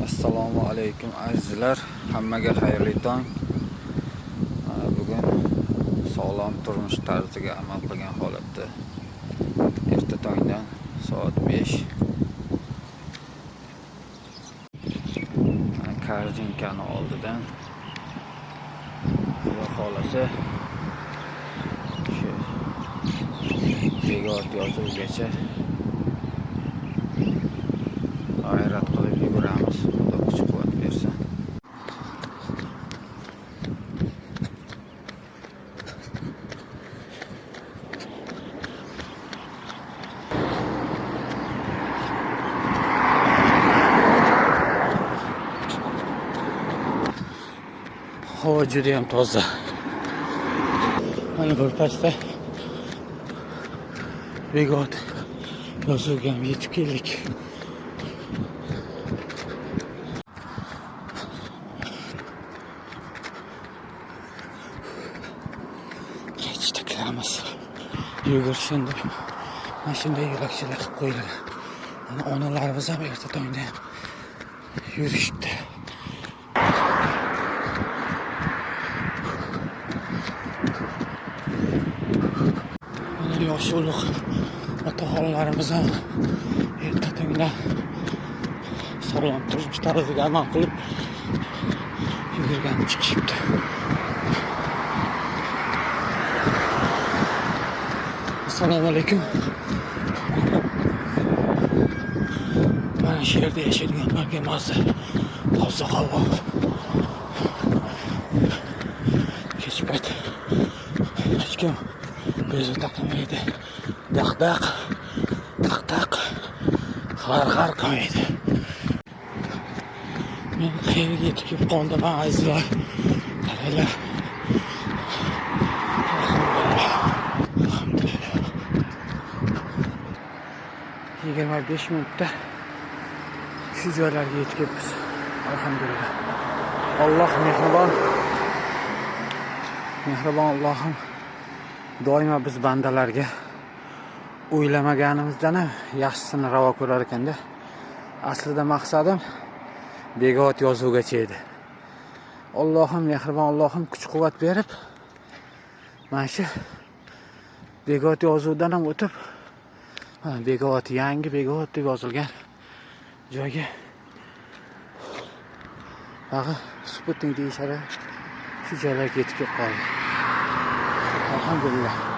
Assalomu alaykum azizlar, hammaga xayrli tong. Bugun sog'lom turmush tarziga amal qilgan holatda erta tongdan soat 5 karzinkani oldidan Xudo xolasa shu begot yozuvgacha g'ayrat qilib yuguramiz. Xudo kuch-quvvat bersin. Hava juda ham toza. Mana bir pasda begot yozuvga yetib keldik. Kechtiklarimiz yugursin deb mana shunday yo'lakchalar qilib qo'yilgan. Mana onalarimiz ham erta tongda yurishibdi. Yosh ulug' ota-onalarimiz ham erta tongdan sog'lom turmush tarziga amal qilib yugurgan chiqishibdi. Assalomu alaykum. Mana shu yerda yashaydiganlarga mazza, toza havo. Kech payt hech kim bezovta taqmaydi. Daq-daq, taq-taq, g'ar-g'ar qilmaydi. Men qayerga yetib kelib qoldim azizlar. Qaranglar. Alhamdulillah. 25 minutda shu joylarga yetib kelibmiz. Alhamdulillah. Alloh mehribon. Mehribon Allohim doimo biz bandalarga o'ylamaganimizdan ham yaxshisini ravo ko'rar ekanda. Aslida maqsadim begot yozuvgacha edi. Allohim mehribon, Allohim kuch-quvvat berib, mana shu begot yozuvdan ham o'tib, begot, yangi begot deb yozilgan joyga bag'i Sputnik deyishadi. Shu joylarga yetib kelib qoldi. Alhamdulillah.